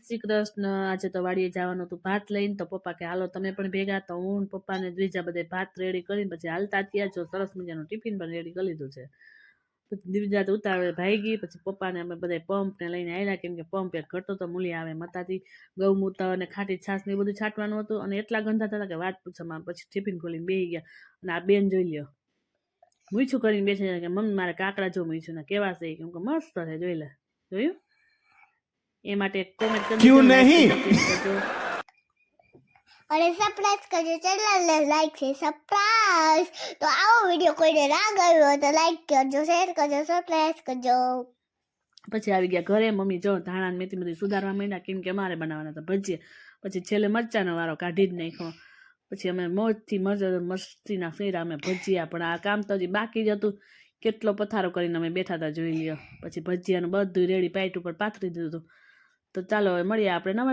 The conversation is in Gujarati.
શ્રી કૃષ્ણ. આજે તો વાડીએ જવાનું હતું ભાત લઈને, તો પપ્પા કે હાલો તમે પણ ભેગા. તો હું પપ્પા ને દ્વિજા બધે ભાત રેડી કરીને પછી હાલતા થયા. જો સરસ મજાનું ટિફિન પણ રેડી કરી લીધું છે. પછી દ્વિજા તો ઉતાવળે ભાગી. પછી પપ્પાને અમે બધા પંપ ને લઈને આવ્યા, કેમ કે પંપ એક ઘટતો તો મૂલી આવે મતાથી ગૌમૂત્ર અને ખાટી છાશ ને બધું છાંટવાનું હતું. અને એટલા ગંધા હતા કે વાત પૂછવામાં. પછી ટિફિન ખોલીને બેસી ગયા. અને આ બેન જોઈ લ્યો, મૂછું કરીને બેસે કે મમ્મી મારે કાકડા જો મૂછું ને કેવા છે, કેમ કે મસ્ત છે, જોઈ લે. જોયું? એ માટે કોમેન્ટ કરી દેજો, લાઈક કરજો, અને સબસ્ક્રાઇબ કરજો ચેનલને, લાઈક છે સબસ્ક્રાઇબ. તો આવો વિડિયો કોઈને ના ગમ્યો હોય તો લાઈક કરજો, શેર કરજો, સબસ્ક્રાઇબ કરજો. પછી આવી ગયા ઘરે. મમ્મી જો ધાણા ને મેથી બધી સુધારવા માંડ્યા, કેમ કે અમારે બનાવવાના હતા ભજીયા. પછી છેલ્લે મરચાનો વારો કાઢી જ નાખ્યો. પછી અમે મોજથી મસ્તીના ફેરા અમે ભજીયા. પણ આ કામ તો હજી બાકી જ હતું. કેટલો પથારો કરીને અમે બેઠા હતા, જોઈ લ્યો. પછી ભજીયાનું બધું રેડી પાઇટ ઉપર પાથરી દીધું હતું. તો ચાલો હવે મળીએ આપણે નવા